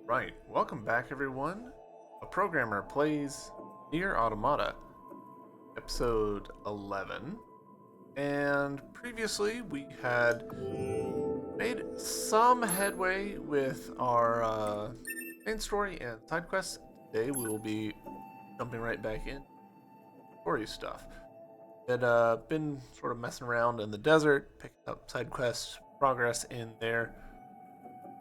Right, welcome back everyone. A programmer plays Nier Automata, episode 11. And previously we had made some headway with our main story and side quests. Today we will be jumping right back in story stuff. Had been sort of messing around in the desert, picking up side quests, progress in there,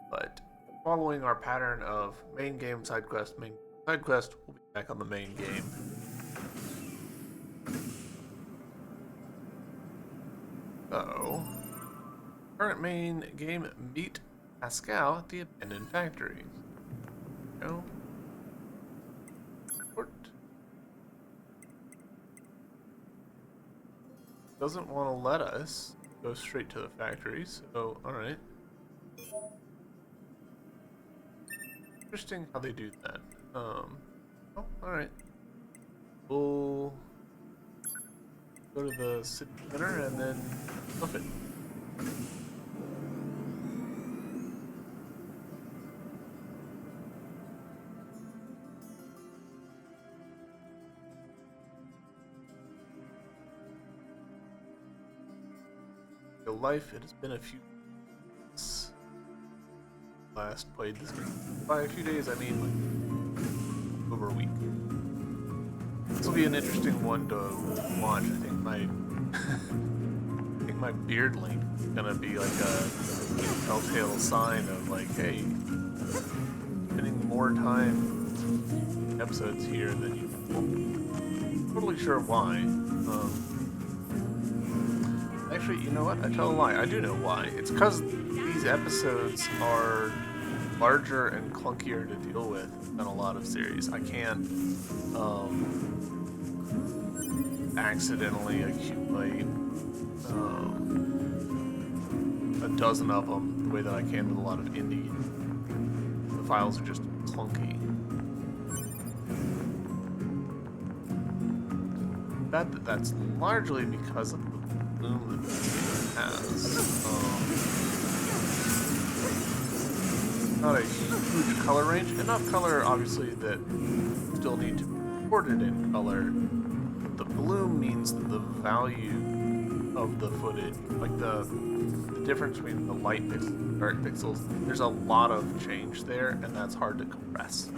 but following our pattern of main game, main side quest, we'll be back on the main game. So, current main game, meet Pascal at the abandoned factory. No. Port. Doesn't want to let us go straight to the factory, so alright. Interesting how they do that. Oh, alright. We'll go to the city center and then flip it. Real life, it has been a few months. Last played this game. By a few days, I mean like over a week. This will be an interesting one to watch. I think my beard length is gonna be like a telltale sign of like, hey, spending more time episodes here than you. I'm totally sure why. Actually, you know what? I tell a lie. I do know why. It's because these episodes are larger and clunkier to deal with than a lot of series. I can't accidentally accumulate a dozen of them the way that I can with a lot of indie. The files are just clunky. Bet that that's largely because of the bloom that this game has. Not a huge color range. Enough color, obviously, that still need to be recorded in color. The bloom means that the value of the footage, like the difference between the light pixels and dark pixels, there's a lot of change there, and that's hard to compress.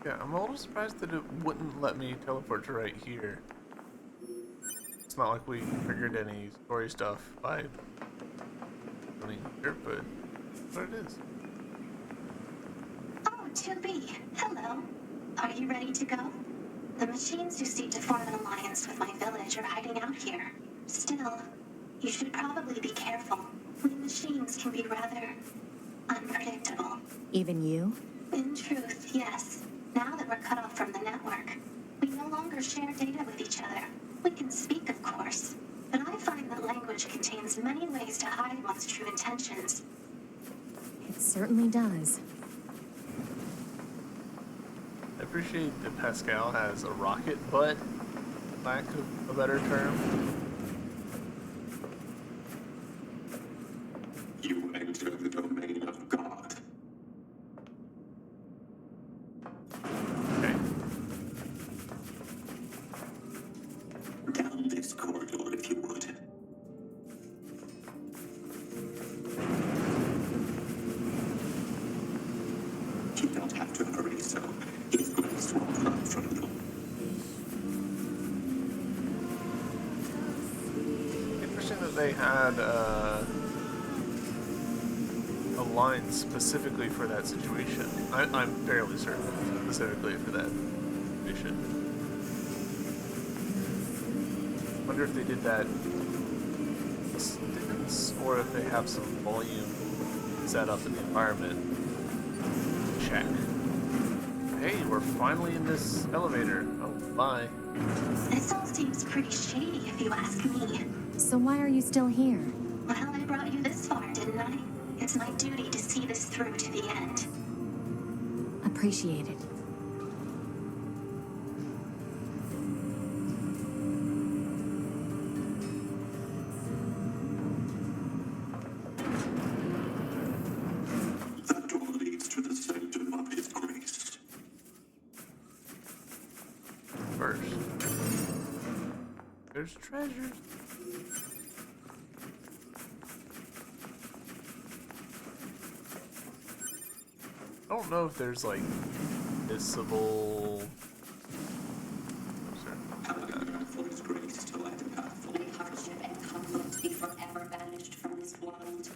Yeah, I'm a little surprised that it wouldn't let me teleport to right here. It's not like we figured any story stuff by running here, but what it is. Oh, 2B. Hello. Are you ready to go? The machines who seek to form an alliance with my village are hiding out here. Still, you should probably be careful. We machines can be rather unpredictable. Even you? In truth, yes. Now that we're cut off from the network, we no longer share data with each other. We can speak, of course, but I find that language contains many ways to hide one's true intentions. It certainly does. I appreciate that Pascal has a rocket butt, lack of a better term. You enter the domain of God. Okay. Down this corridor, if you would. You don't have to hurry, so his grace won't run from you. Interesting that they had a line specifically for that situation. I'm fairly certain specifically for that situation. Wonder if they did that distance or if they have some volume set up in the environment. Check. Hey, we're finally in this elevator. Oh, bye. This all seems pretty shady, if you ask me. So why are you still here? Well, I brought you this far, didn't I? It's my duty to see this through to the end. appreciate it. That door leads to the sanctum of his grace. First, there's treasures. I don't know if there's like visible. For his grace to light a path for May hardship and conflict be forever banished from this world.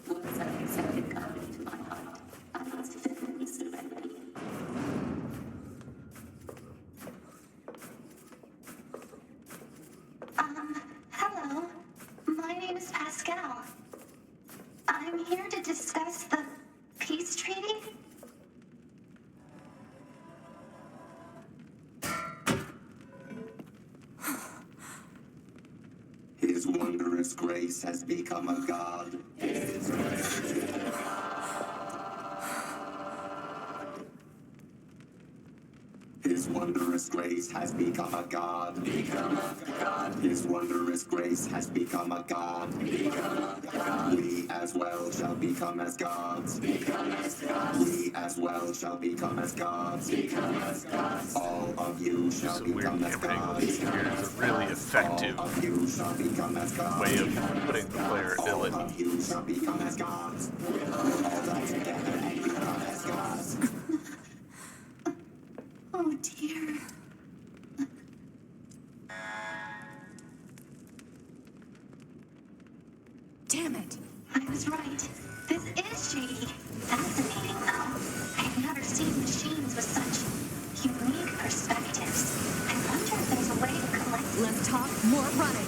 Once I accepted God into my heart, I must firmly surrender. Hello. My name is Pascal. I'm here to discuss the peace treaty. His wondrous grace has become a god. His wondrous grace has become a god. His wondrous grace has become a god. We as well shall become as gods. We as well shall become as gods. All of you shall Some weird become as camera angles gods. here is a really effective All of you shall become as gods. way of putting the player ill All at of ease. you shall become as gods. We'll all die together and become as gods. Oh dear. Damn it! I was right. This is shady. Fascinating, though. I've never seen machines with such unique perspectives. I wonder if there's a way to collect. Less talk, more running.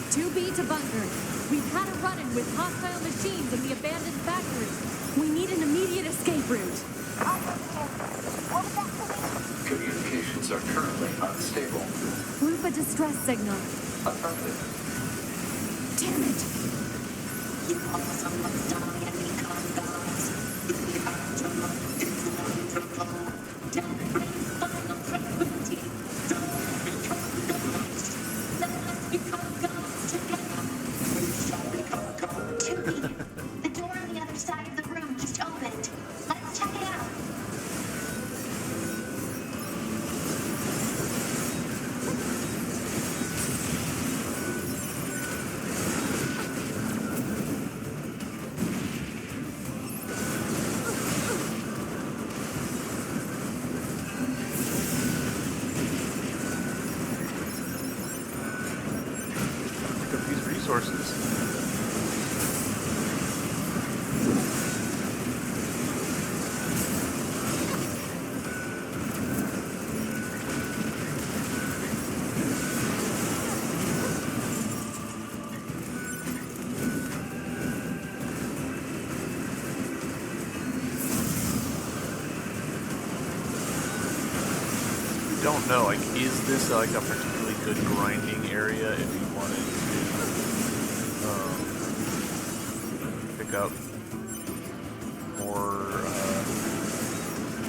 2B to bunker. We've had a run-in with hostile machines in the abandoned factory. We need an immediate escape route. Communications are currently unstable. Loop a distress signal. Affirmative. Damn it! You also must die and become gods. Death brings final tranquility. Let us become gods together. We shall become gods. Tubi, the door on the other side of the room just opened. Let's check it out. Pick up these resources. Don't know, like, is this like a particularly good grinding area if you wanted to pick up more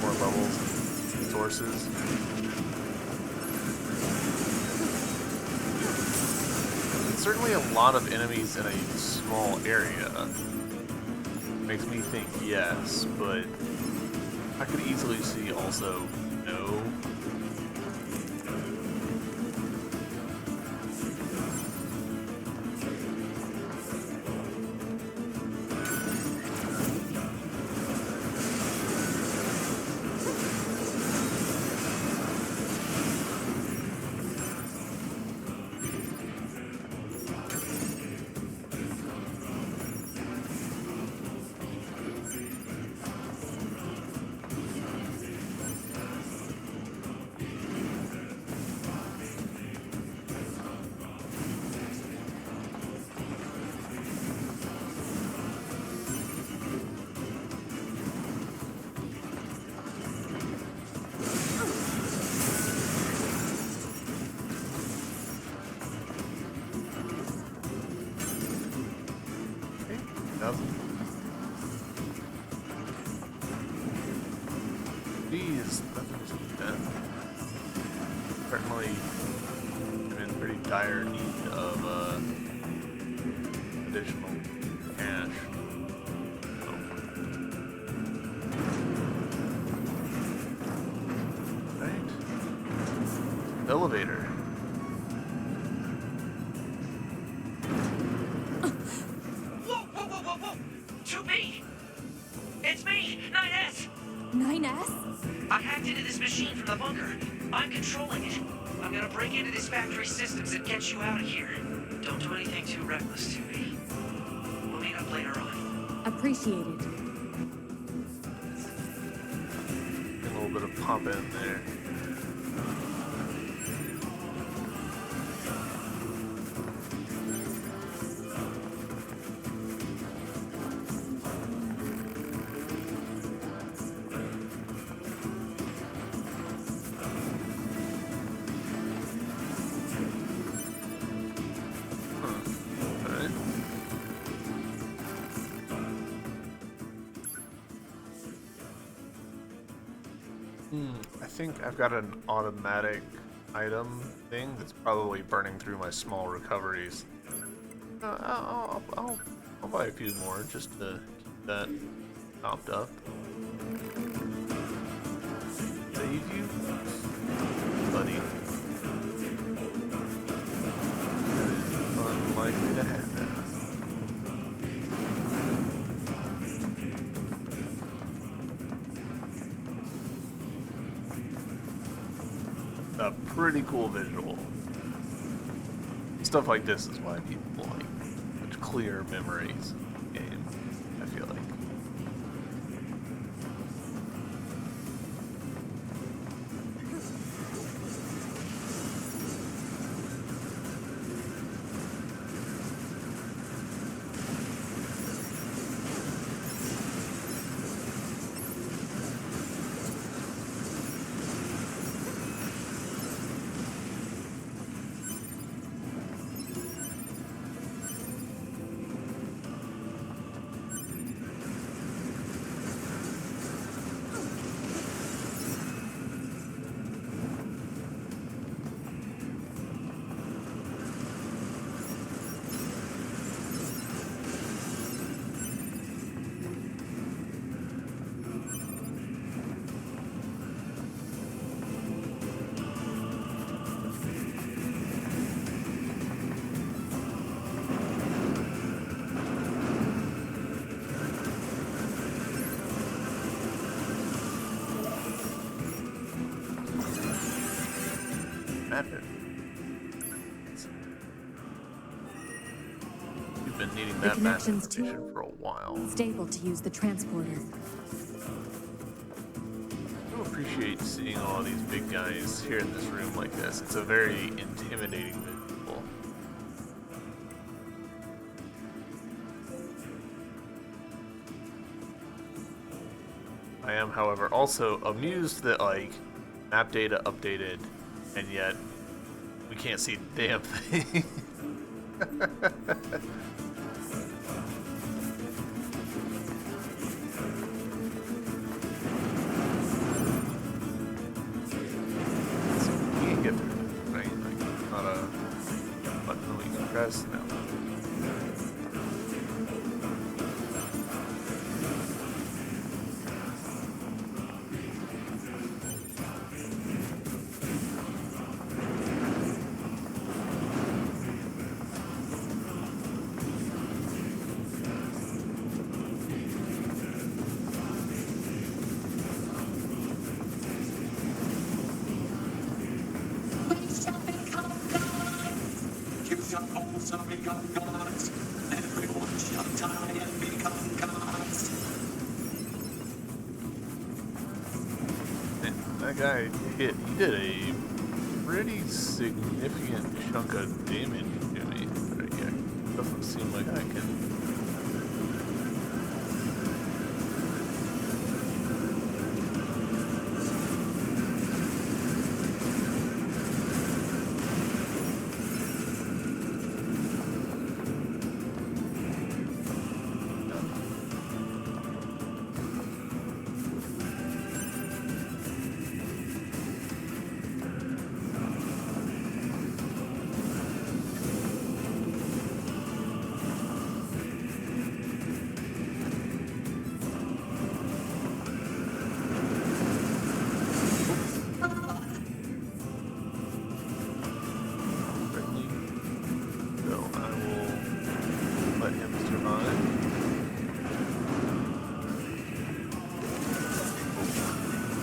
levels, sources? It's certainly a lot of enemies in a small area. Makes me think yes, but I could easily see also no. definitely am in pretty dire need of additional cash. Right. Elevator. Whoa, whoa, whoa, whoa, whoa! 2B! It's me, 9S! 9S? I hacked into this machine from the bunker. I'm controlling it. I'm gonna break into this factory systems and get you out of here. Don't do anything too reckless, 2B. We'll meet up later on. Appreciated. A little bit of pop in there. Alright. I think I've got an automatic item thing that's probably burning through my small recoveries. I'll buy a few more just to keep that topped up. Save you, buddy. That is unlikely to happen. A pretty cool visual. Stuff like this is why people like such clear memories in the game, I feel like. You've been needing The that map connection's too information for a while. unstable to use the transporter. I do appreciate seeing all these big guys here in this room like this. It's a very intimidating visual. I am, however, also amused that, like, map data updated, and yet we can't see the damn thing. So we can't get through it, right? Like, it's not a button that we can press. No. We shall become gods. You shall also become gods. Everyone shall die and become gods. Man, that guy he did a pretty significant chunk of damage to me right here. Doesn't seem like I can.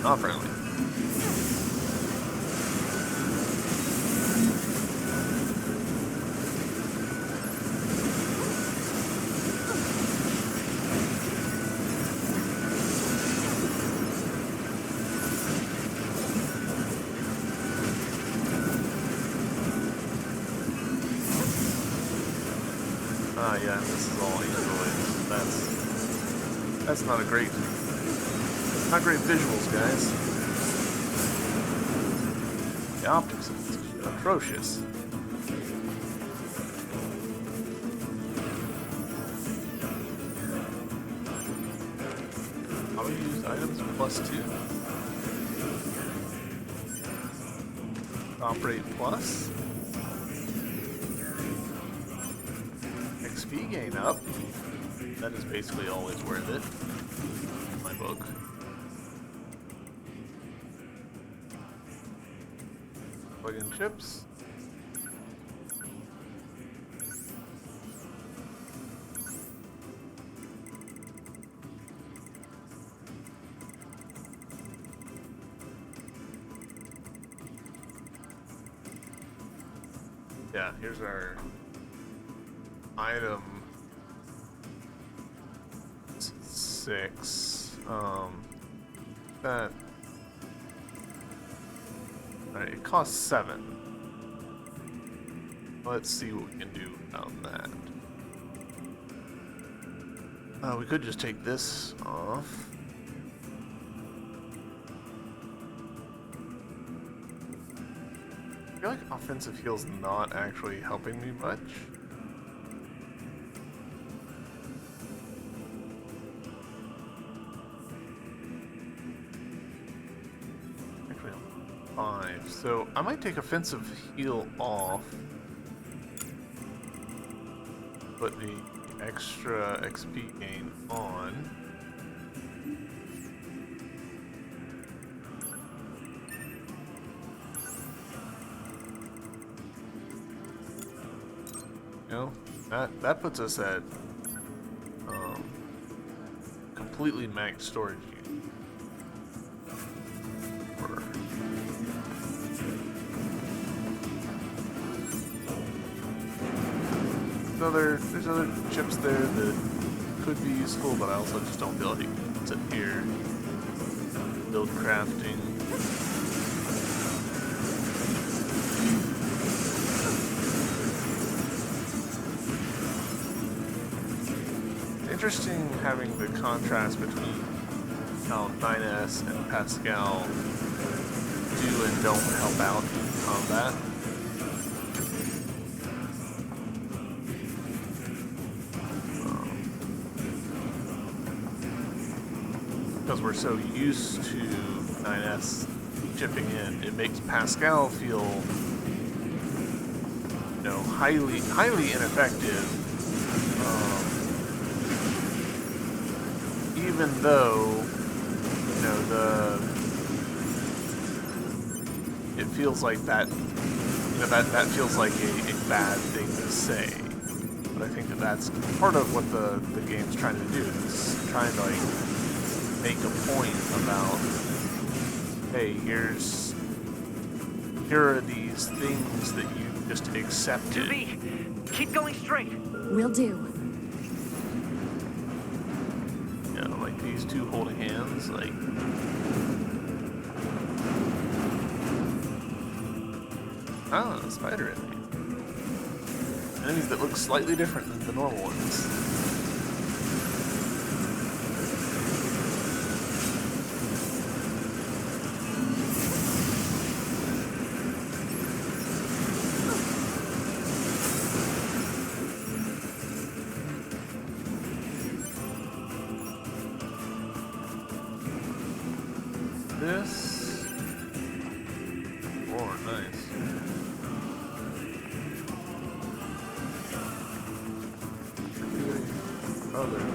not friendly. Ah, yeah, this is all androids. That's not great visuals, guys. The optics is atrocious. I'll use items +2. Operate plus. XP gain up. That is basically always worth it in my book. Plug in chips. Yeah, here's our item 6. That. Alright, it costs 7. Let's see what we can do about that. We could just take this off. I feel like offensive heal's not actually helping me much. Actually, I'm 5. So I might take offensive heal off. Put the extra XP gain on. You know, that puts us at completely maxed storage use. There's other chips there that could be useful, but I also just don't feel like it's in here. Build crafting. Interesting having the contrast between how 9S and Pascal do and don't help out in combat. Because we're so used to 9S chipping in, it makes Pascal feel, you know, highly ineffective. Even though, you know, it feels like that, you know, that feels like a bad thing to say. But I think that's part of what the game's trying to do. It's trying to, like, make a point about, hey, here are these things that you just accepted. 2B, keep going straight. Will do. You know, like these two holding hands, like. Ah, spider enemy. Enemies that look slightly different than the normal ones. This. Oh, nice. Oh, there.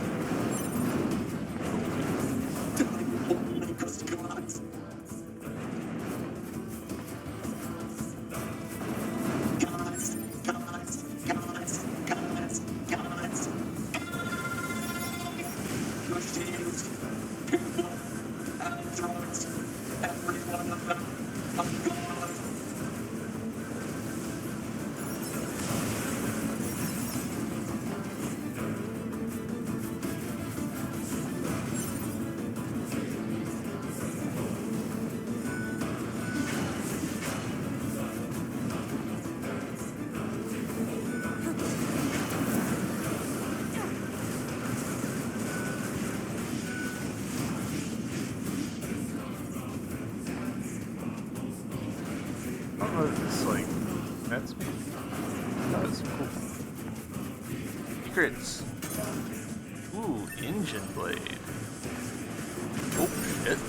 Make us gods. Gods, gods, gods, gods, gods. Machines, people, androids. I don't know if this, like, that's me. That's cool. Secrets. Ooh, engine blade. Oh, shit.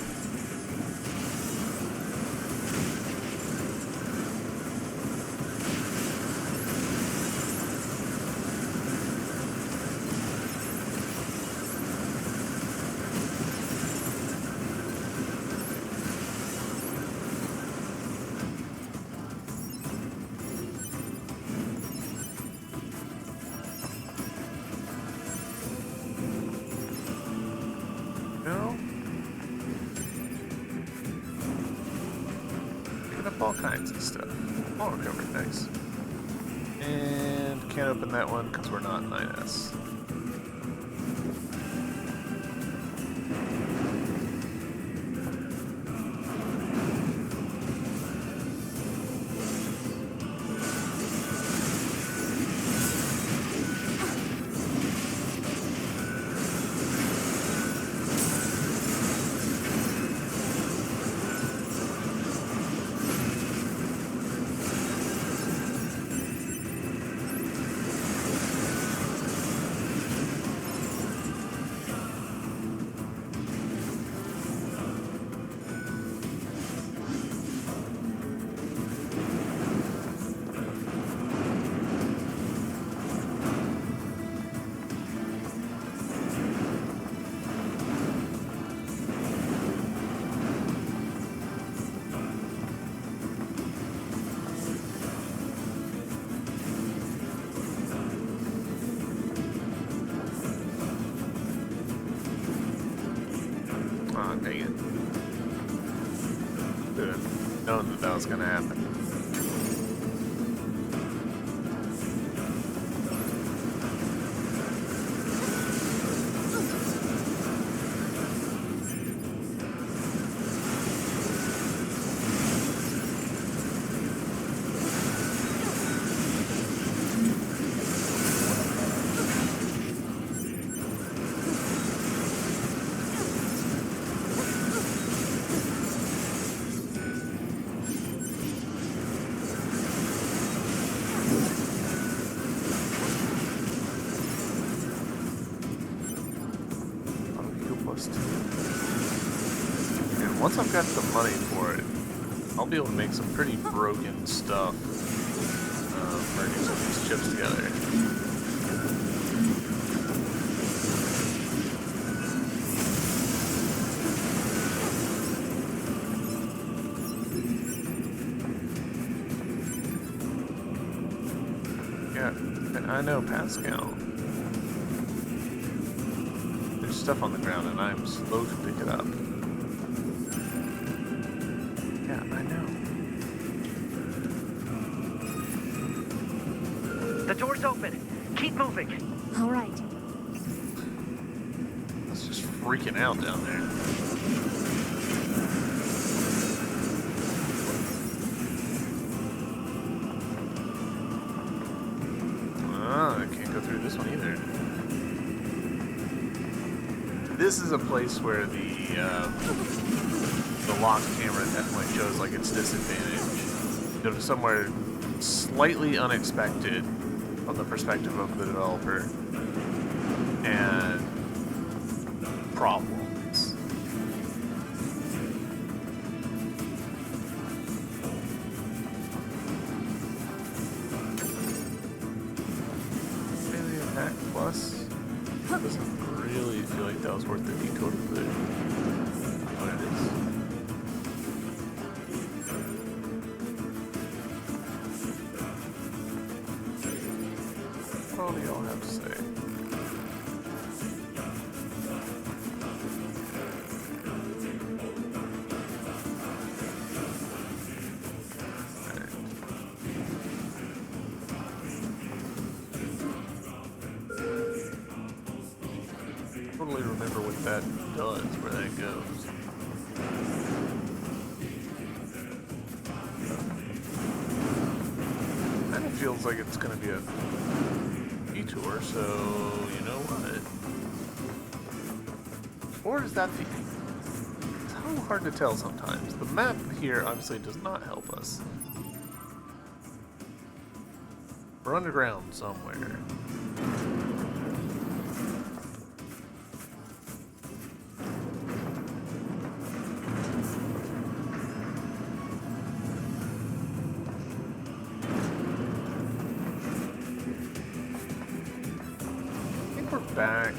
No? Picking up all kinds of stuff. All recovered, nice. And can't open that one because we're not 9S. Aw, dang it. Should have known that that was gonna happen. And once I've got the money for it, I'll be able to make some pretty broken stuff. Merging some of these chips together. Yeah, and I know Pascal. There's stuff on the ground and I'm slow to pick it up. Yeah, I know. The door's open. Keep moving. All right. It's just freaking out down there. I can't go through this one either. This is a place where the lock camera definitely shows like its disadvantage. Go to somewhere slightly unexpected from the perspective of the developer, and problems. Maybe attack plus. Doesn't really feel like that was worth the detour to put it. What it is. What do y'all have to say? totally remember what that does, where that goes. Kind of feels like it's gonna be a detour, so you know what? Or is that the... It's so hard to tell sometimes. The map here obviously does not help us. We're underground somewhere. I think we're back.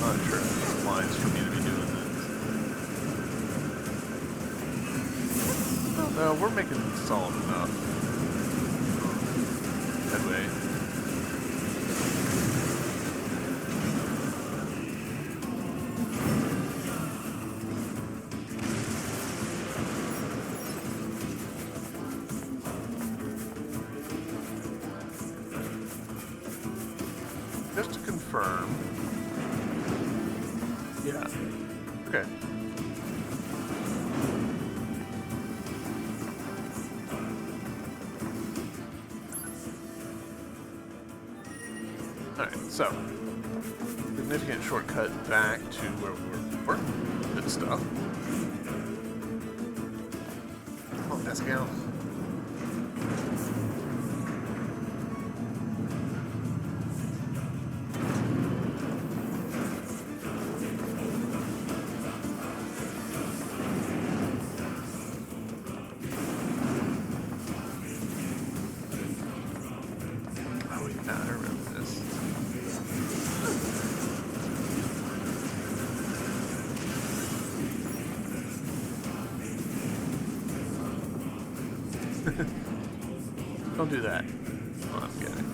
Not sure if it's wise for me to be doing this. Oh, no, we're making solid enough headway. Just to confirm. Yeah. Okay. Alright, so significant shortcut back to where we were. Good stuff. Come on, Pascal. Oh, yeah, I remember this. Don't do that. Oh, I'm kidding.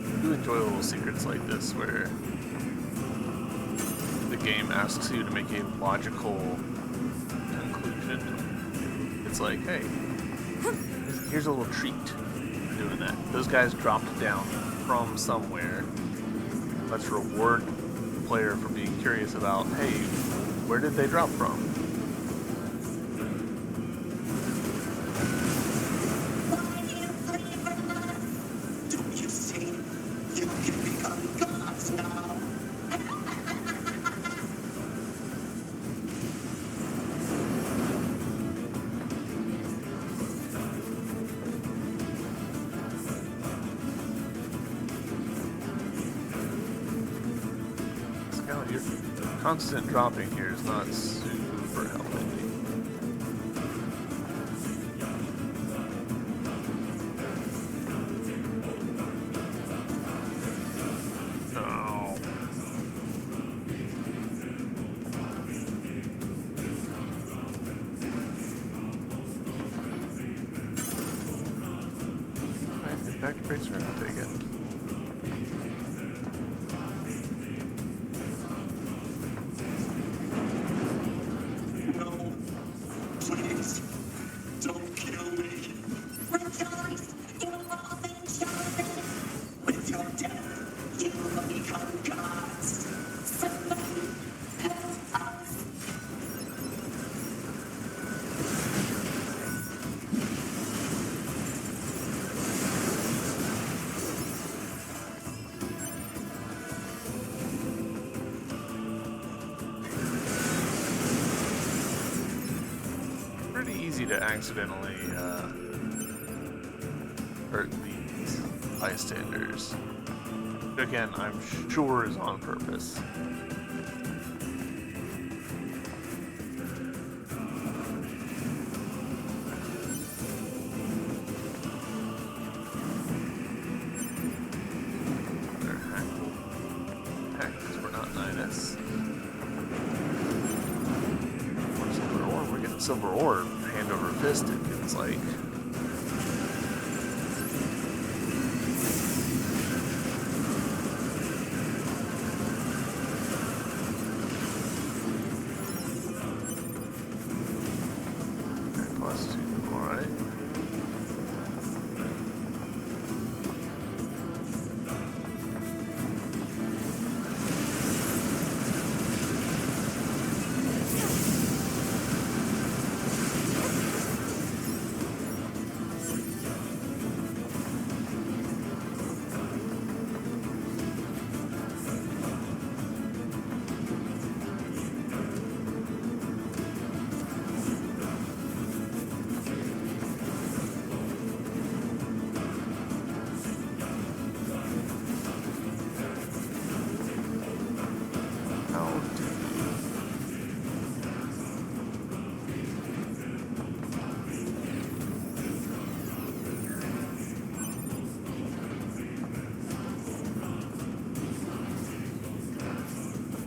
I do enjoy little secrets like this where the game asks you to make a logical conclusion. It's like, hey, here's a little treat for doing that. Those guys dropped down from somewhere. Let's reward the player for being curious about, hey, where did they drop from? Don't you see? You can become gods now. Scout, your constant dropping here is not super helping me. No. Alright, back to Bracer, I'll take it. No. Please. Don't kill me. Rejoice, you have all been chosen. With your death, you will become gods. easy to accidentally hurt these bystanders. Again, I'm sure is on purpose. Silver ore hand over fist, it feels like. Okay, +2, alright.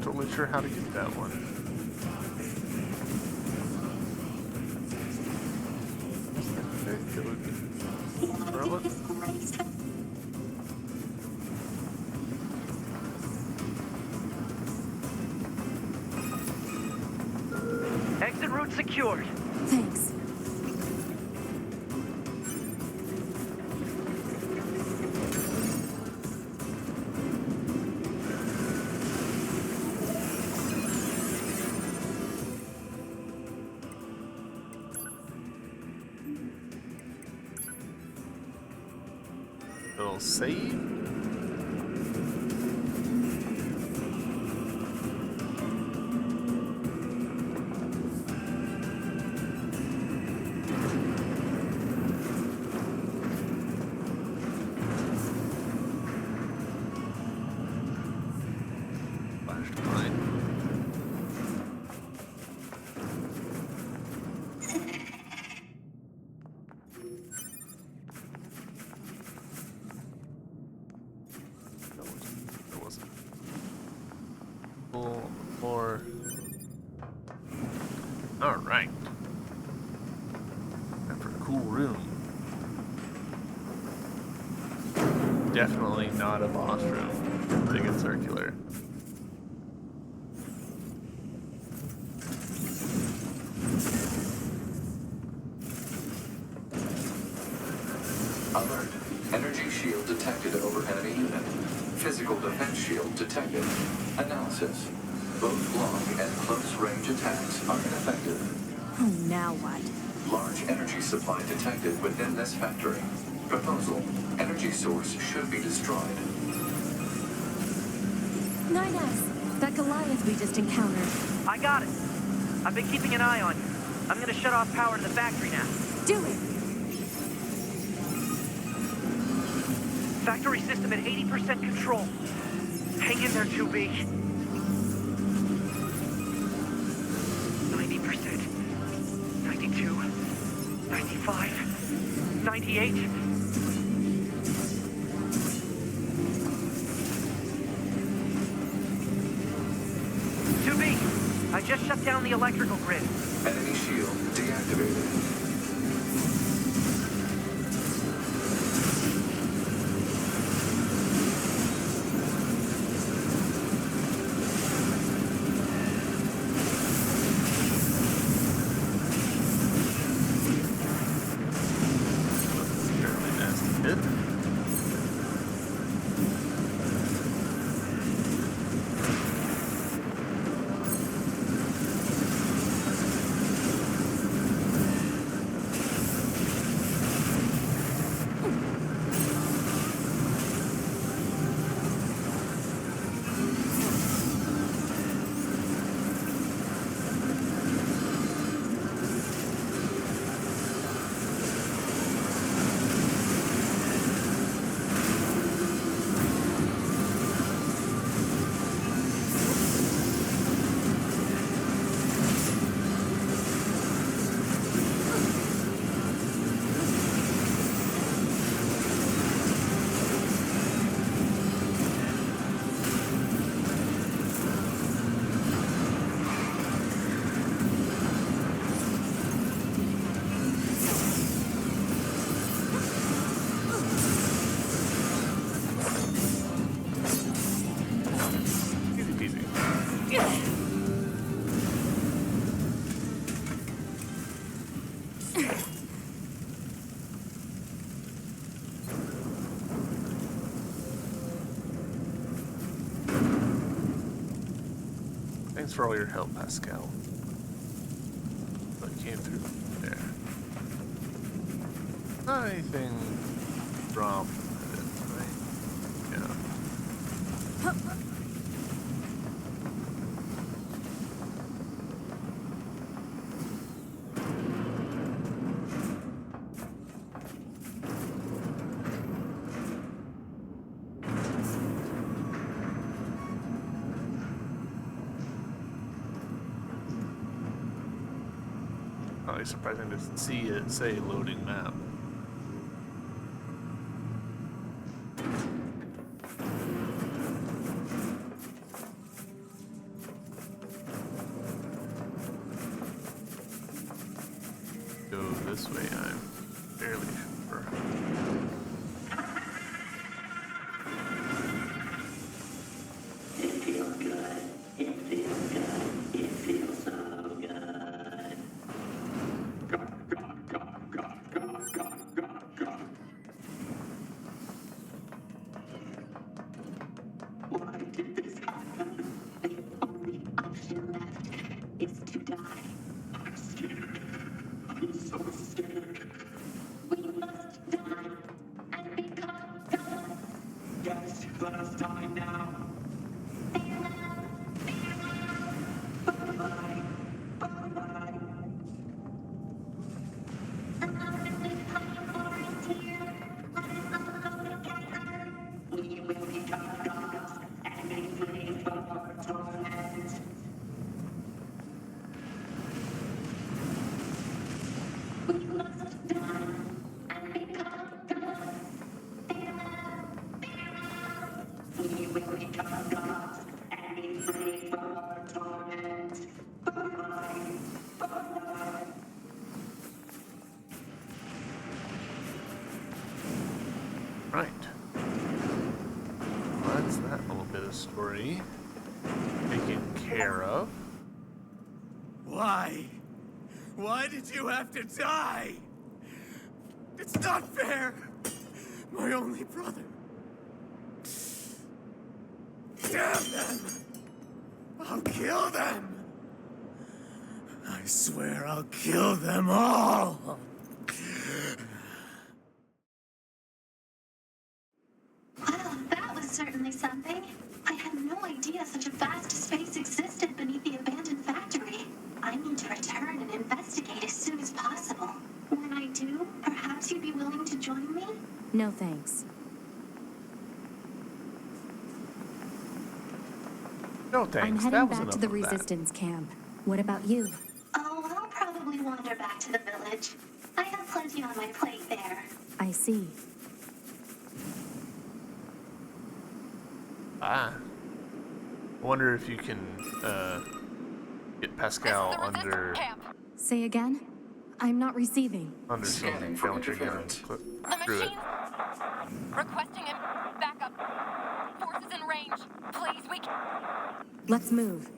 Totally sure how to get that one. Exit route secured. Thanks. Little save. More. Alright. Time for a cool room. Definitely not a boss room. Big and circular. Alert. Energy shield detected over enemy unit. Physical defense shield detected. Analysis. Both long and close range attacks are ineffective. Oh, now what? Large energy supply detected within this factory. Proposal. Energy source should be destroyed. 9S, that Goliath we just encountered. I got it. I've been keeping an eye on you. I'm gonna shut off power to the factory now. Do it! Factory system at 80% control. Hang in there, 2B. 90%. 92. 95. 98. I just shut down the electrical grid. Enemy shield deactivated. Fairly nasty hit. Thanks for all your help, Pascal. But came through there. Not anything wrong with it, right? Yeah. Probably surprising to see it say loading map. Go this way, I'm fairly sure. It feels good. It feels good. It feels so good. God, God, God, God, God, God, God, God. Why did this happen? The only option left is to die. I'm scared. I'm so scared. We must die and become gods. Yes, let us die now. Bye. Bye. Another powerful frontier. Let us all go together. We will become gods and be free from our torment. We must die and become gods. We will become gods and be free from our torment. Bye. Bye. Right. Well, that's that little bit of story taken care of. Why? Why did you have to die? It's not fair! My only brother. Damn them! I'll kill them! I swear I'll kill them all! Well, that was certainly something. I had no idea such a vast space existed beneath the abandoned factory. I need to return and investigate as soon as possible. When I do, perhaps you'd be willing to join me? No thanks. No I'm thanks, heading that was back enough to the of that. resistance camp. What about you? Oh, I'll probably wander back to the village. I have plenty on my plate there. I see. Ah. I wonder if you can, get Pascal under Say again? I'm not receiving. some Scanning for boundary gun and interference. clip The through it. machines requesting a backup. Forces in range. Please, we can. Let's move.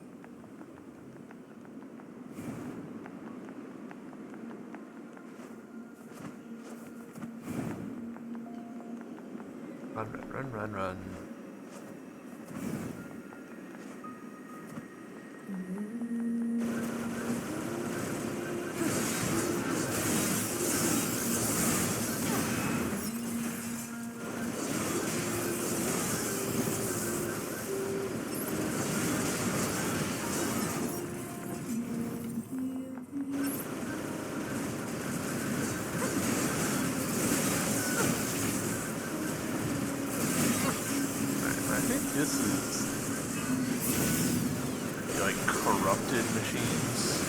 Run, run, run, run, run. I think this is like corrupted machines.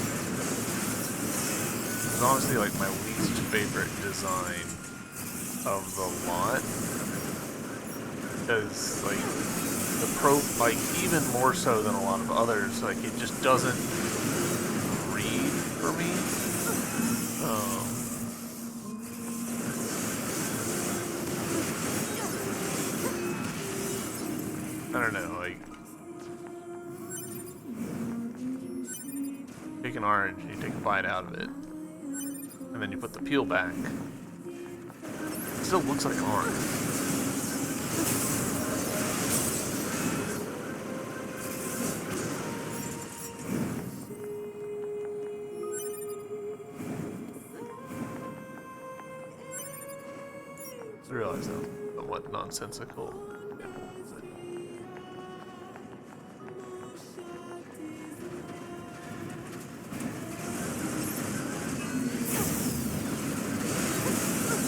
It's honestly like my least favorite design of the lot. Because like the like even more so than a lot of others, like it just doesn't read for me. I don't know, like take an orange and you take a bite out of it, and then you put the peel back, it still looks like an orange. I realize that was somewhat nonsensical.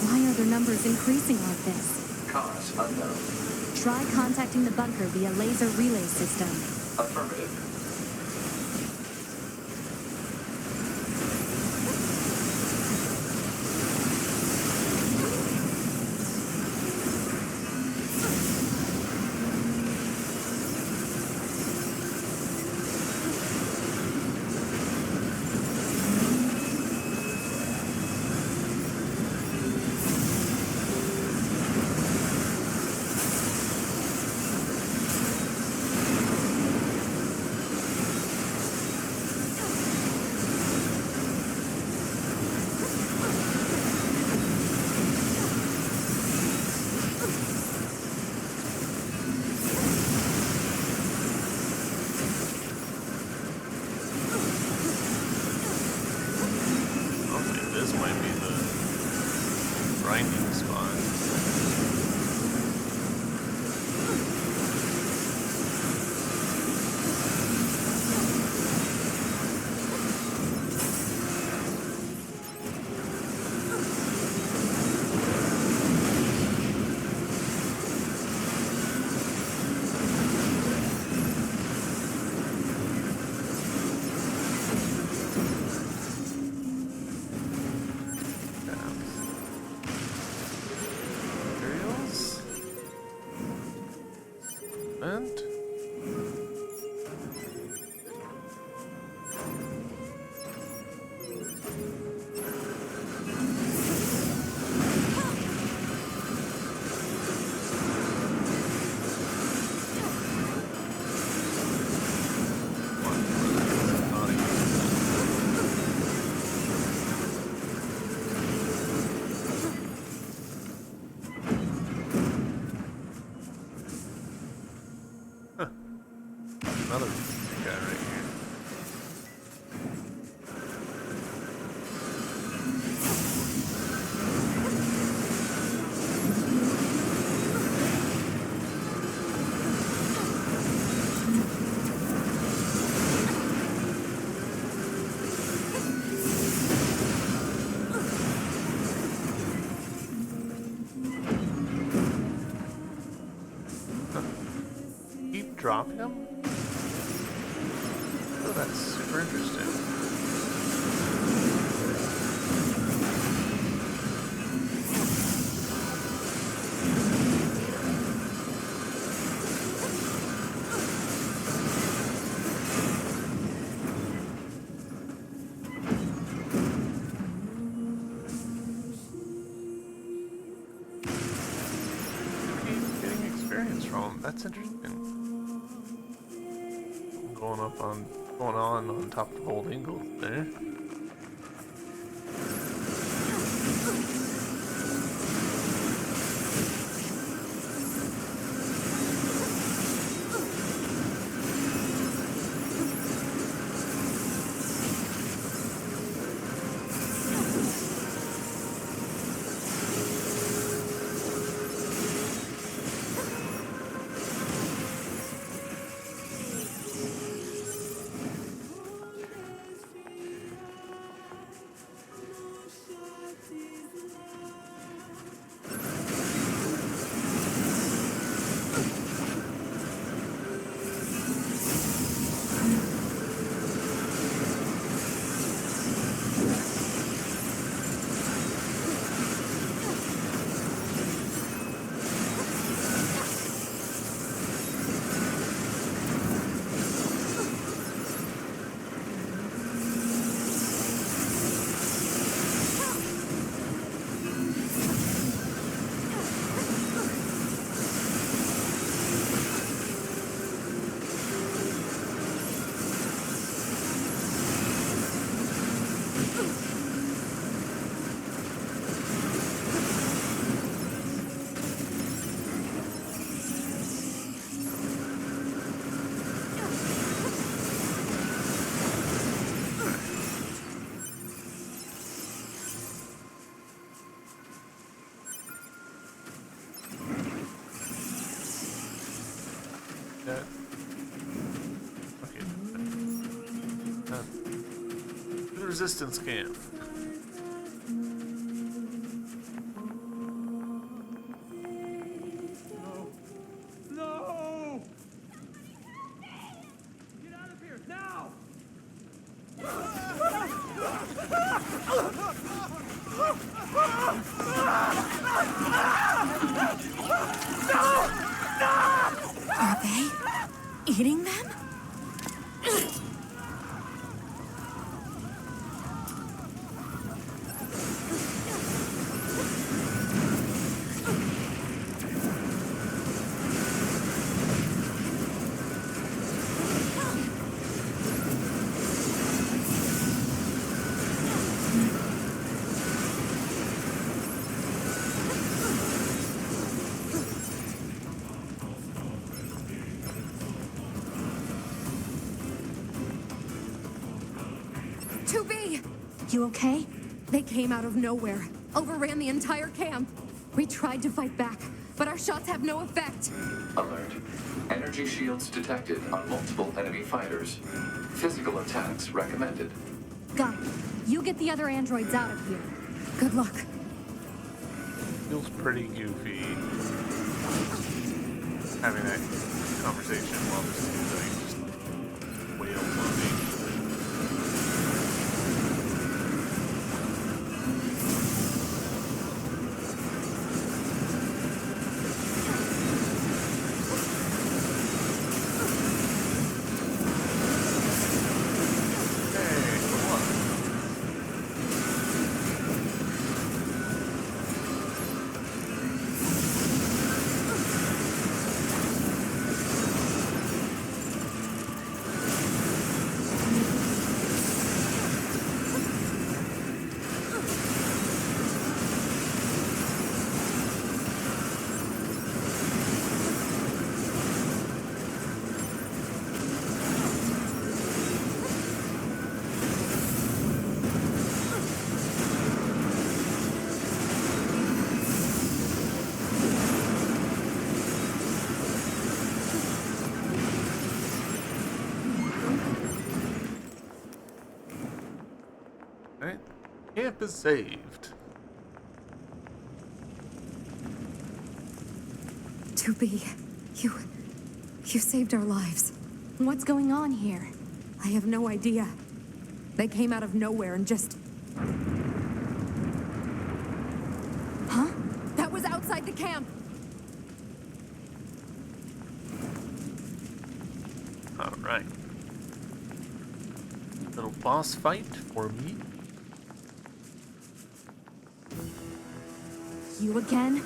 Why are their numbers increasing like this? Cause unknown. Try contacting the bunker via laser relay system. Affirmative. Another guy right here. Keep dropping them? Oh, that's super interesting. Keep getting experience from them. That's interesting. Going on top of old Ingalls there. resistance camp. No! Get out of here, now! Are they eating them? You okay? They came out of nowhere, overran the entire camp. We tried to fight back, but our shots have no effect. Alert. Energy shields detected on multiple enemy fighters. Physical attacks recommended. Got it. You get the other androids out of here. Good luck. Feels pretty goofy having that conversation while this dude's like just wails on me. Alright, camp is saved. 2B, you saved our lives. What's going on here? I have no idea. They came out of nowhere and just... Huh? That was outside the camp! Alright. Little boss fight for me. You again?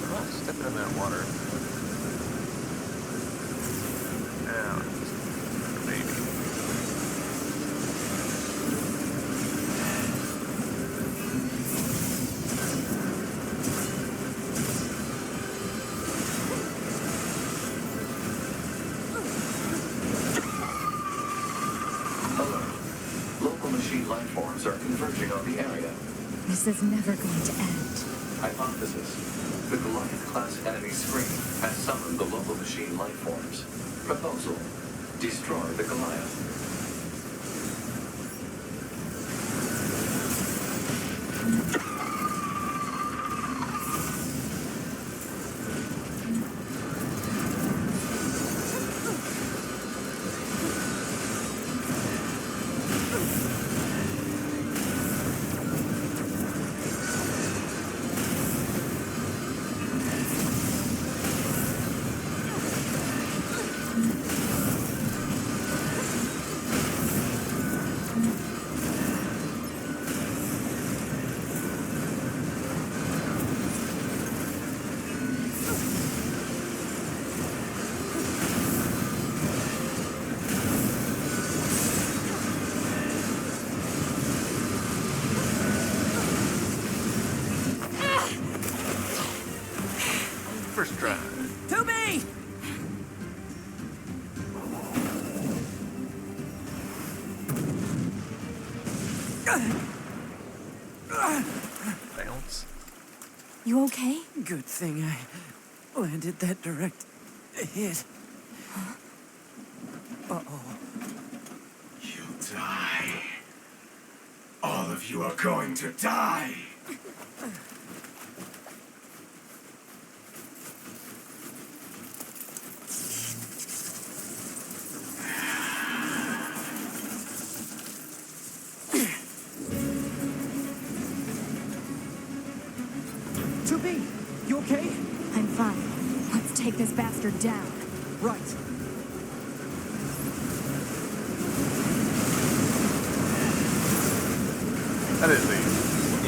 Oh, stepping in that water. Now, maybe. Life forms are converging on the area. This is never going to end. Hypothesis. The Goliath-class enemy screen has summoned the local machine life forms. Proposal. Destroy the Goliath. First try. To me! Bounce. You okay? Good thing I landed that direct hit. Uh-oh. You'll die. All of you are going to die. You okay? I'm fine. Let's take this bastard down. Right. That is a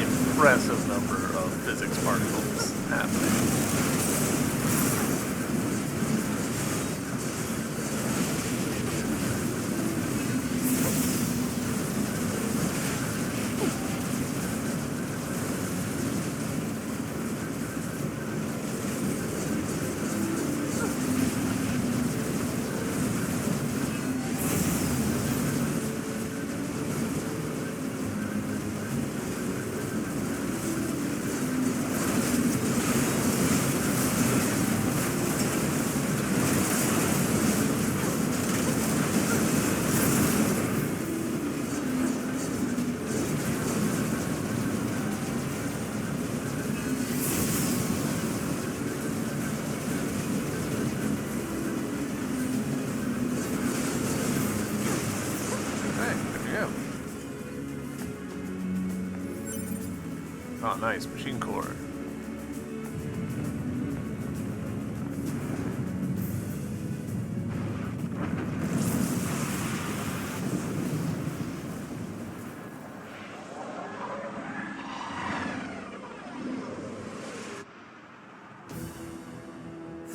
impressive number of physics particles happening. Oh, nice. Machine core.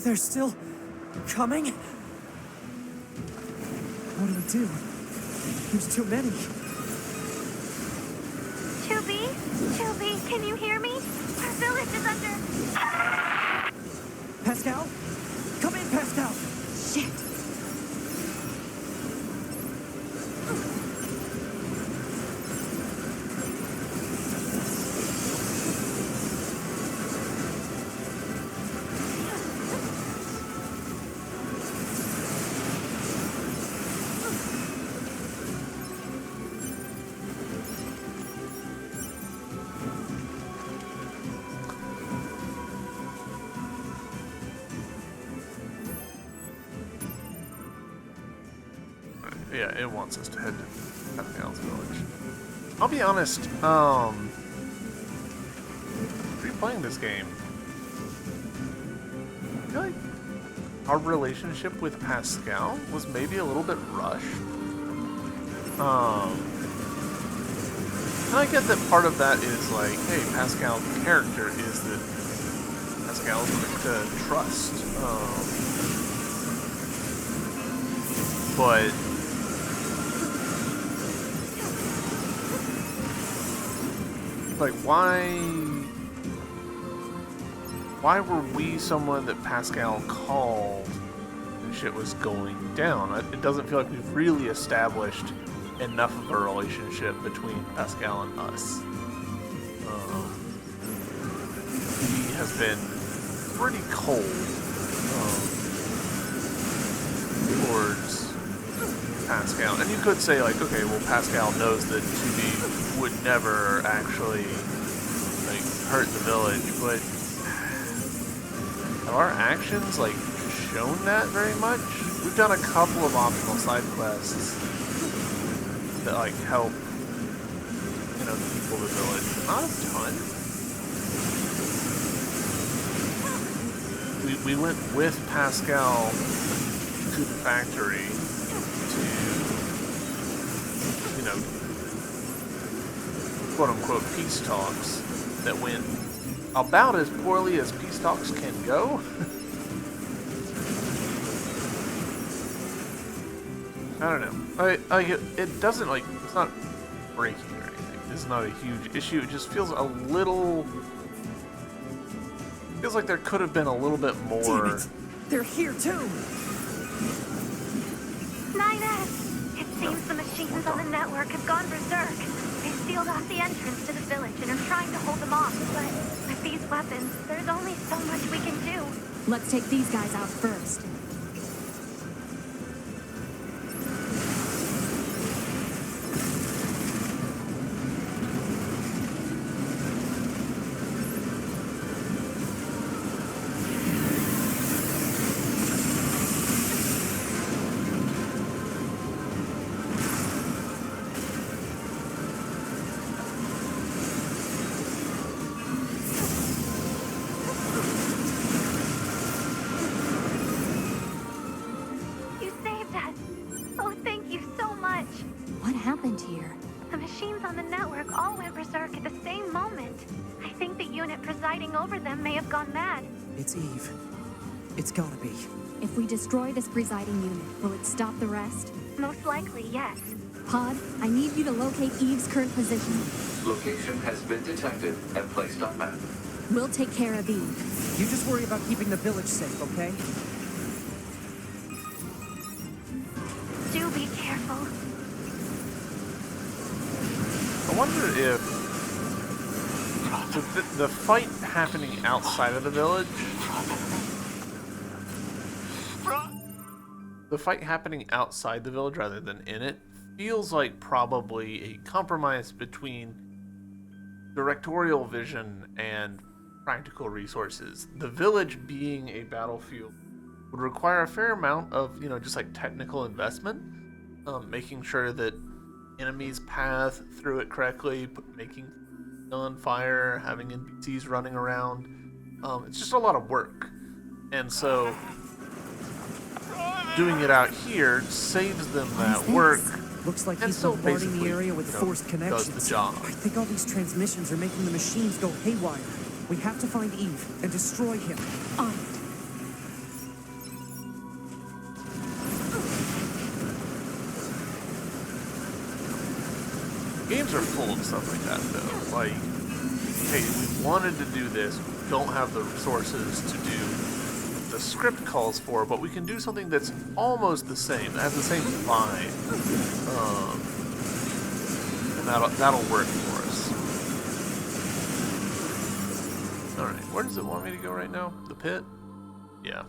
They're still coming? What do we do? There's too many. Chubby, can you hear me? Our village is under... Pascal? Come in, Pascal! Shit! Yeah, it wants us to head to Pascal's village. I'll be honest, replaying this game, I feel like our relationship with Pascal was maybe a little bit rushed. And I get that part of that is like, hey, Pascal's character is that Pascal's quick to trust. But like, why were we someone that Pascal called when shit was going down? It doesn't feel like we've really established enough of a relationship between Pascal and us. He has been pretty cold towards Pascal. And you could say, like, okay, well, Pascal knows that 2B would never actually, like, hurt the village, but have our actions, like, shown that very much? We've done a couple of optional side quests that, like, help, you know, people of the village. Not a ton. We went with Pascal to the factory to, you know, quote-unquote peace talks that went about as poorly as peace talks can go. I don't know. It doesn't, like, it's not breaking or anything. It's not a huge issue. It just feels a little... feels like there could have been a little bit more... Damn it! They're here too! 9S! It seems the machines on the network have gone berserk. They sealed off the entrance to the village and are trying to hold them off, but with these these weapons, there's only so much we can do. Let's take these guys out first. You saved us. Oh, thank you so much. What happened here? The machines on the network all went berserk at the same moment. I think the unit presiding over them may have gone mad. It's Eve. It's gotta be. If we destroy this presiding unit, will it stop the rest? Most likely, yes. Pod, I need you to locate Eve's current position. Location has been detected and placed on map. We'll take care of Eve. You just worry about keeping the village safe, okay? Do be careful. I wonder if the fight happening outside of the village, the fight happening outside the village rather than in it, feels like probably a compromise between directorial vision and practical resources. The village being a battlefield would require a fair amount of, just like technical investment, making sure that enemies path through it correctly, making on fire, having NPCs running around. It's just a lot of work. And so doing it out here saves them that work. Looks like and he's still bombarding the basically, area with forced connections. does the job. I think all these transmissions are making the machines go haywire. We have to find Eve and destroy him. On it. Games are full of stuff like that, though. Like, hey, we wanted to do this, we don't have the resources to do what the script calls for, but we can do something that's almost the same, that has the same vibe, and that'll work for us. All right, where does it want me to go right now? The pit? Yeah.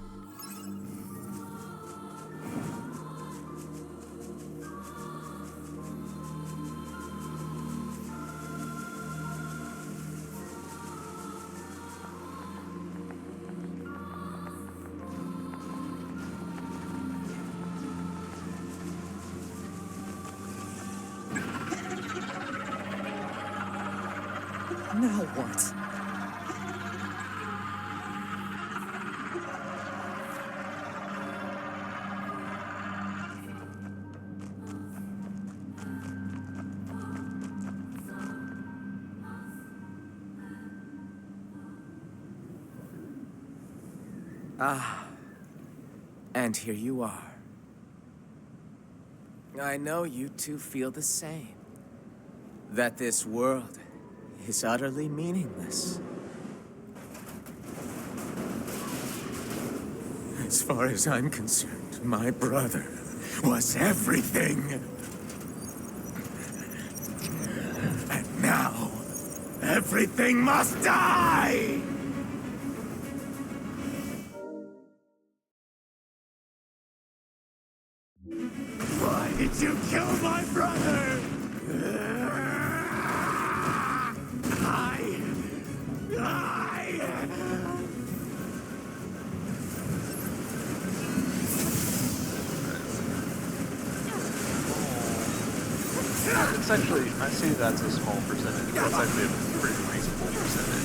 Now what? Ah, and here you are. I know you two feel the same. That this world is utterly meaningless. As far as I'm concerned, my brother was everything. And now, everything must die! Why did you kill my brother? It's actually, I see that's a small percentage, but it's actually a pretty reasonable percentage.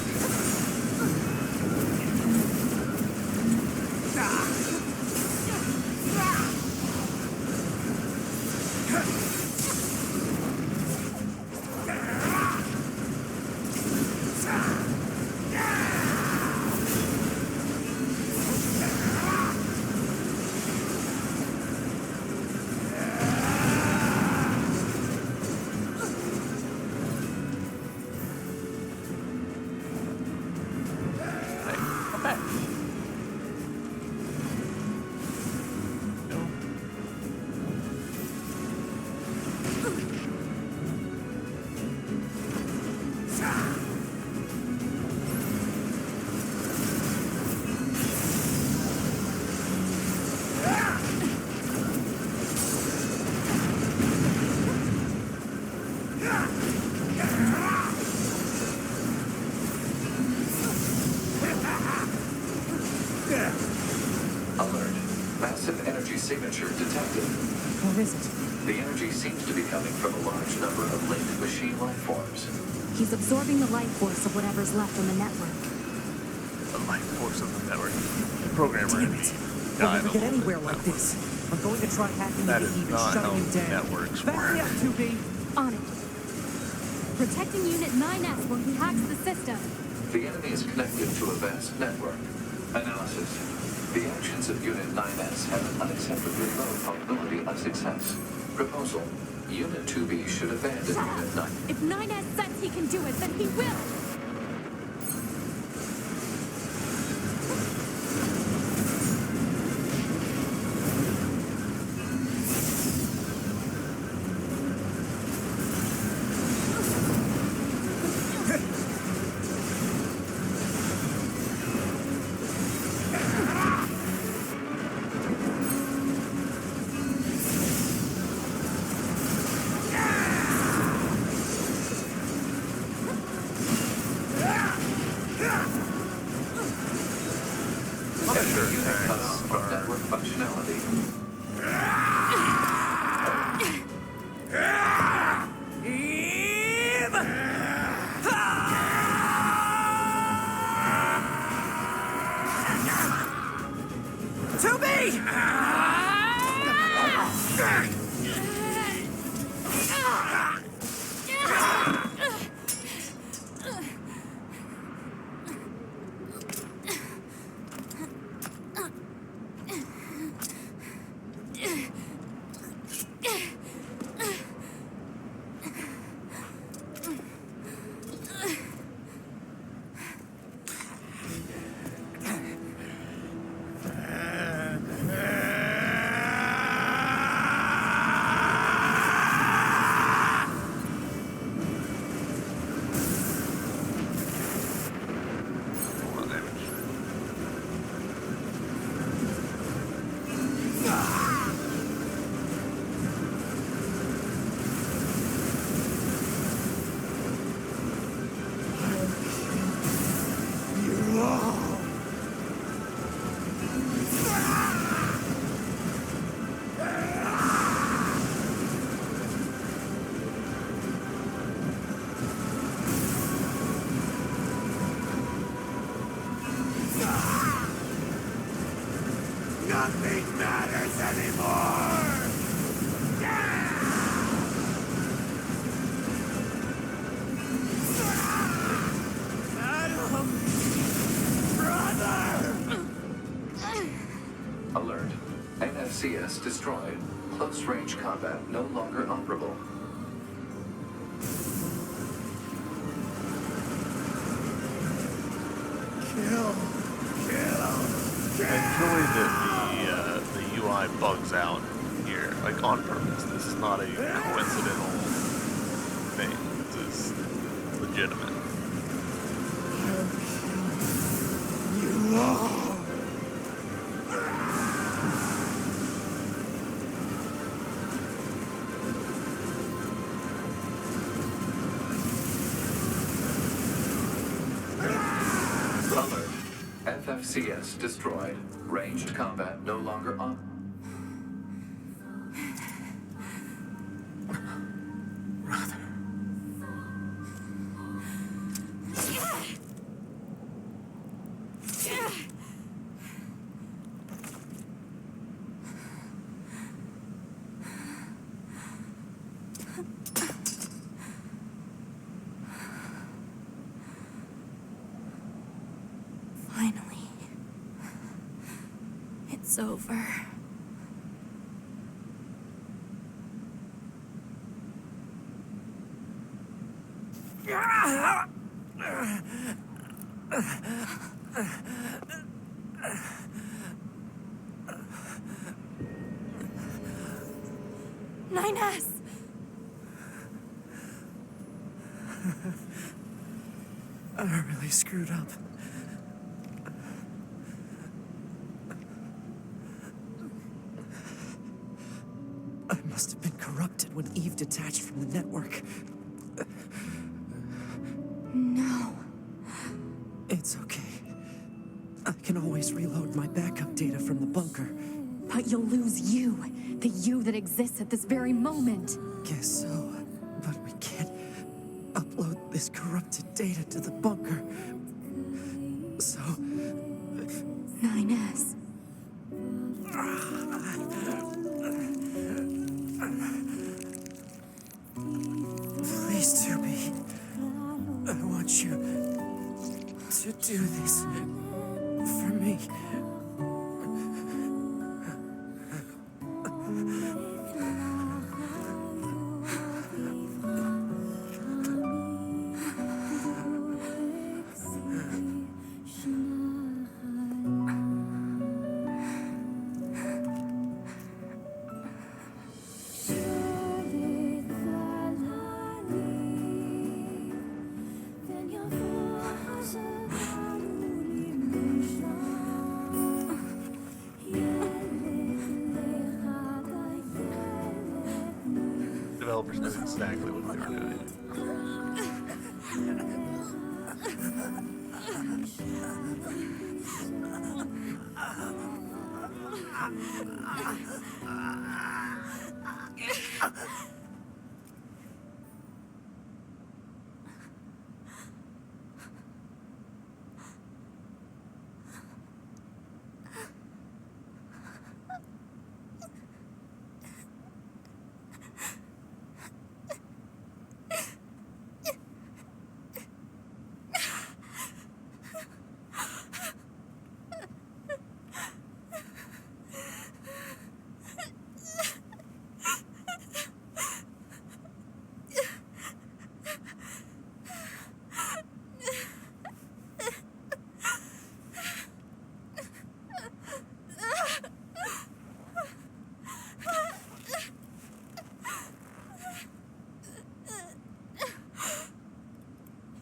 Massive energy signature detected. Where is it? The energy seems to be coming from a large number of linked machine life forms. He's absorbing the life force of whatever's left in the network. The life force of the network. The programmer Damn in it. me We'll died never a get little anywhere bit like that this. I'm going to try hacking That into is Eve and not shutting how him down. networks Back me work. up, 2B. On it. Protecting Unit 9S while he hacks the system. The enemy is connected to a vast network. Analysis. The actions of Unit 9S have an unacceptably low probability of success. Proposal. Unit 2B should abandon Unit 9. If 9S says he can do it, then he will! Punisher Unit cut attacks off from are network functionality. full of damage. Nothing matters anymore! Adam! Brother! Alert. NFCS destroyed. Close range combat no longer operable. Kill! I enjoy that the UI bugs out here, like on purpose. This is not a coincidental thing. This is legitimate. You all! Alert. FFCS destroyed. Ranged combat no longer on. Finally. It's over. Nine S. I really screwed up. I must have been corrupted when Eve detached from the network. No. It's okay. I can always reload my backup data from the bunker. But you'll lose you, the you that exists at this very moment. Guess so, but we can't upload this corrupted data to the bunker. So, 9S. please, Tubi. I want you to do this for me. Developers knew exactly what they were doing.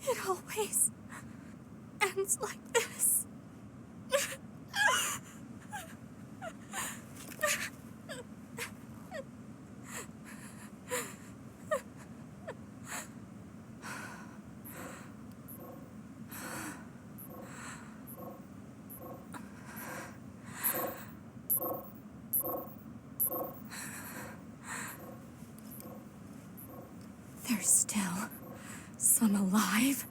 It always ends like this. There's still some alive.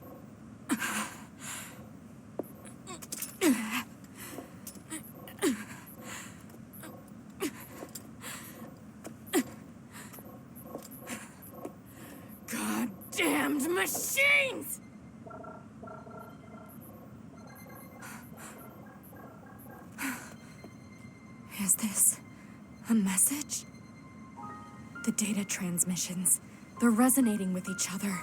Goddamned machines! Is this a message? The data transmissions, they're resonating with each other.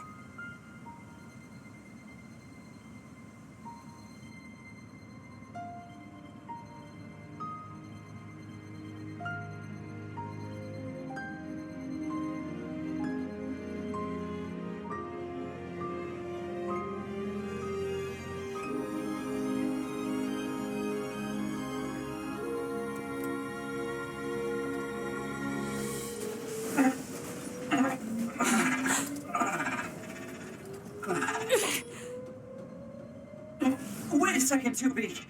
Wait a second, Tubi.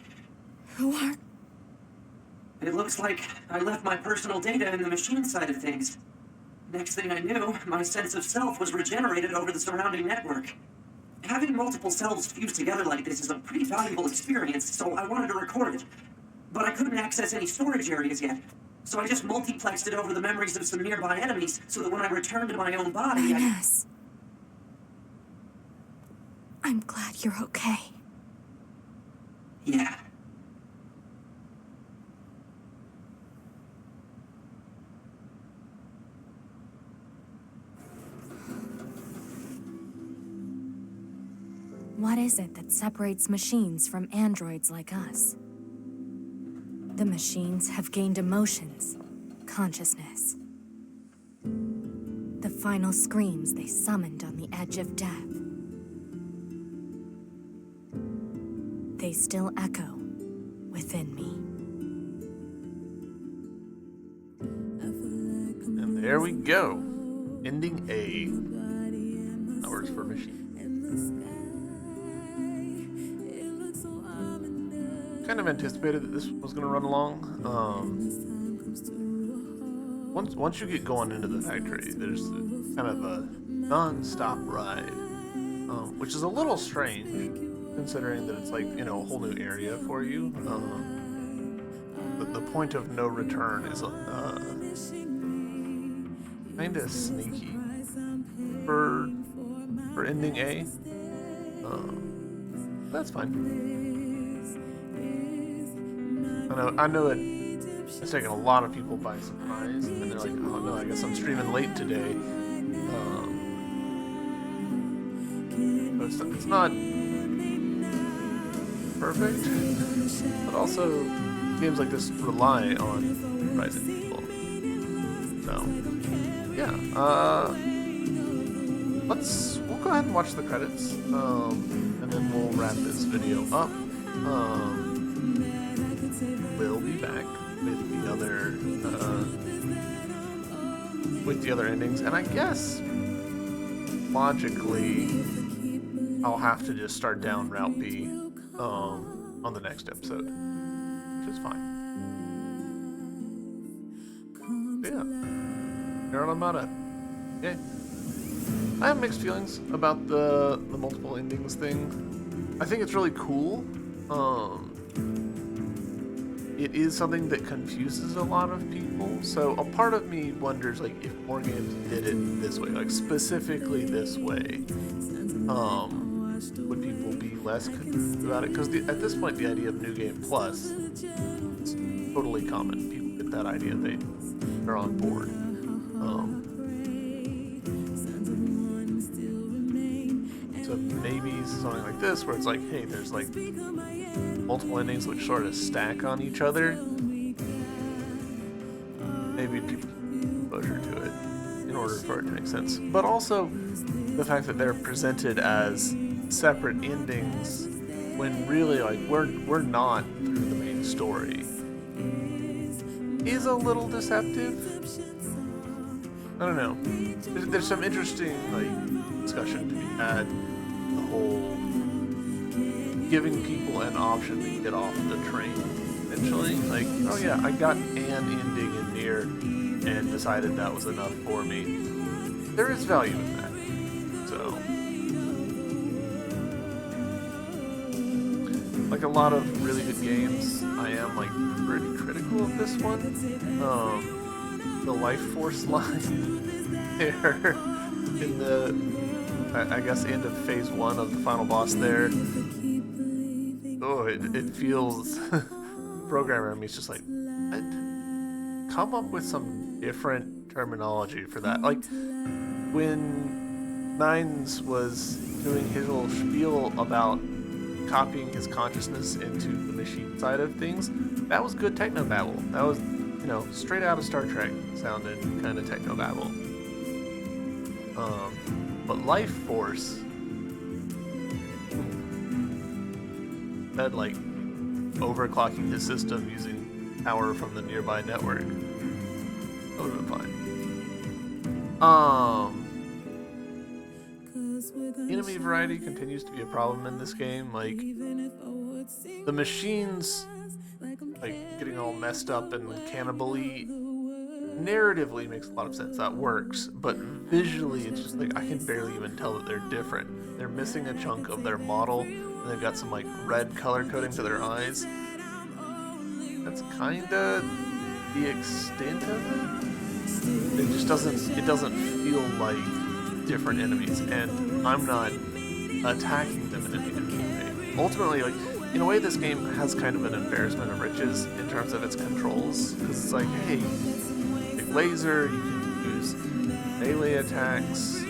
Who are... It looks like I left my personal data in the machine side of things. Next thing I knew, my sense of self was regenerated over the surrounding network. Having multiple selves fused together like this is a pretty valuable experience, so I wanted to record it. But I couldn't access any storage areas yet, so I just multiplexed it over the memories of some nearby enemies so that when I returned to my own body, Ines. I'm glad you're okay. Yeah. What is it that separates machines from androids like us? The machines have gained emotions, consciousness. The final screams they summoned on the edge of death. They still echo within me. And there we go. Ending A. Hours for machine. Kind of anticipated that this was going to run long. once you get going into the factory, there's kind of a non-stop ride, which is a little strange considering that it's like, you know, a whole new area for you. The point of no return is kind of sneaky for ending A. That's fine. I know it's taken a lot of people by surprise, and they're like, "Oh no, I guess I'm streaming late today." It's not perfect, but also games like this rely on surprising people. So, yeah. We'll go ahead and watch the credits, and then we'll wrap this video up. We'll be back with the other endings, and I guess logically I'll have to just start down Route B on the next episode, which is fine. But yeah, Nier Automata. Yay. I have mixed feelings about the multiple endings thing. I think it's really cool. It is something that confuses a lot of people. So a part of me wonders, like, if more games did it this way, like specifically this way, would people be less confused about it? Because at this point, the idea of New Game Plus is totally common. People get that idea, they're on board. So maybe something like this, where it's like, hey, there's like multiple endings which sort of stack on each other. Maybe people get exposure to it in order for it to make sense. But also the fact that they're presented as separate endings when really, like, we're not through the main story is a little deceptive. I don't know. There's some interesting, like, discussion to be had. The whole giving people an option to get off the train eventually. Like, oh yeah, I got an ending in Nier and decided that was enough for me. There is value in that. So, like a lot of really good games, I am like pretty critical of this one. The life force line there in the, I guess, end of phase 1 of the final boss there. Oh, it feels programmer in me is just like, what? Come up with some different terminology for that. Like when Nines was doing his little spiel about copying his consciousness into the machine side of things, that was good technobabble. That was, you know, straight out of Star Trek sounding kind of technobabble. But Life Force, that, like, overclocking his system using power from the nearby network, that would have been fine. Enemy variety continues to be a problem in this game. Like, the machines, like, getting all messed up and cannibal-y, narratively makes a lot of sense. That works, but visually, it's just like I can barely even tell that they're different. They're missing a chunk of their model, and they've got some like red color coding to their eyes. That's kinda the extent of it. It just doesn't feel like different enemies, and I'm not attacking them in any different way. Ultimately, like, in a way, this game has kind of an embarrassment of riches in terms of its controls, because it's like, hey, laser, you can use melee attacks,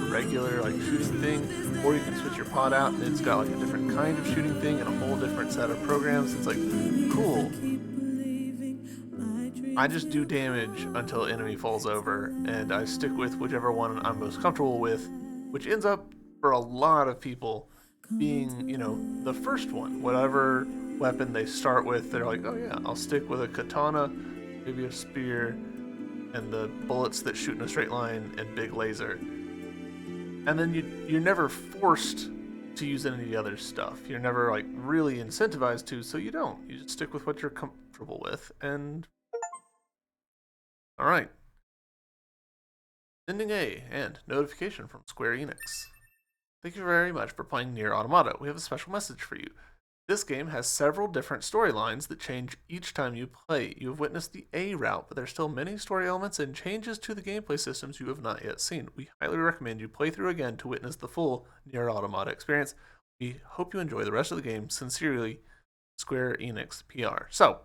regular like shooting thing, or you can switch your pod out and it's got like a different kind of shooting thing and a whole different set of programs. It's like, cool. I just do damage until enemy falls over, and I stick with whichever one I'm most comfortable with, which ends up for a lot of people being, you know, the first one. Whatever weapon they start with, they're like, oh yeah, I'll stick with a katana, maybe a spear, and the bullets that shoot in a straight line, and big laser. And then you're never forced to use any of the other stuff. You're never like really incentivized to, so you don't. You just stick with what you're comfortable with, and Alright. Ending A and notification from Square Enix. Thank you very much for playing Nier Automata. We have a special message for you. This game has several different storylines that change each time you play. You have witnessed the A route, but there are still many story elements and changes to the gameplay systems you have not yet seen. We highly recommend you play through again to witness the full Nier Automata experience. We hope you enjoy the rest of the game. Sincerely, Square Enix PR. So,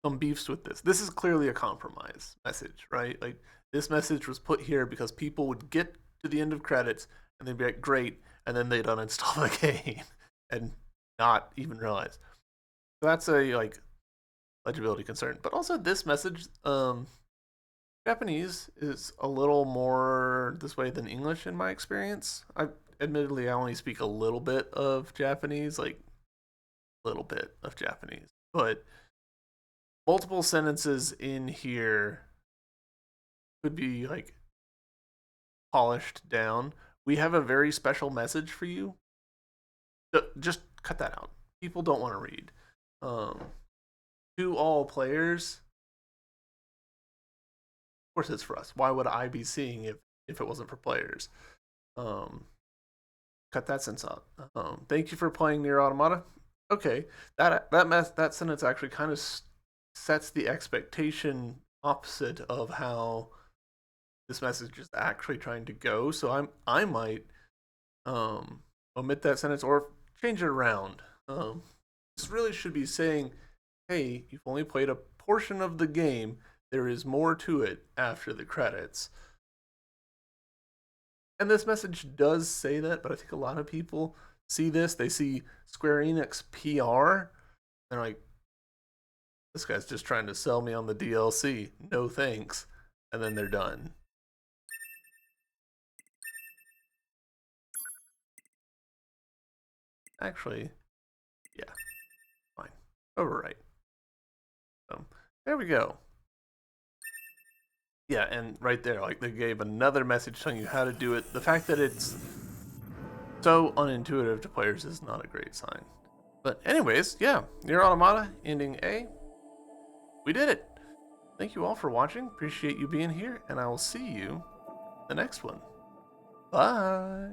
some beefs with this. This is clearly a compromise message, right? Like, this message was put here because people would get to the end of credits and they'd be like, great, and then they'd uninstall the game and not even realize. So that's a like legibility concern. But also this message, Japanese is a little more this way than English in my experience. I only speak a little bit of Japanese, like a little bit of Japanese, but multiple sentences in here could be like polished down. We have a very special message for you. Just cut that out. People don't want to read. To all players, of course it's for us. Why would I be seeing if it wasn't for players? Cut that sentence out. Thank you for playing Nier Automata. Okay, that sentence actually kind of sets the expectation opposite of how this message is actually trying to go. So I might omit that sentence or change it around. This really should be saying, hey, you've only played a portion of the game. There is more to it after the credits. And this message does say that, but I think a lot of people see this. They see Square Enix PR. They're like, this guy's just trying to sell me on the DLC. No thanks. And then they're done. Actually, yeah, fine. Overwrite. There we go. Yeah, and right there, like they gave another message telling you how to do it. The fact that it's so unintuitive to players is not a great sign. But anyways, yeah, Nier Automata, ending A. We did it. Thank you all for watching. Appreciate you being here, and I will see you the next one. Bye.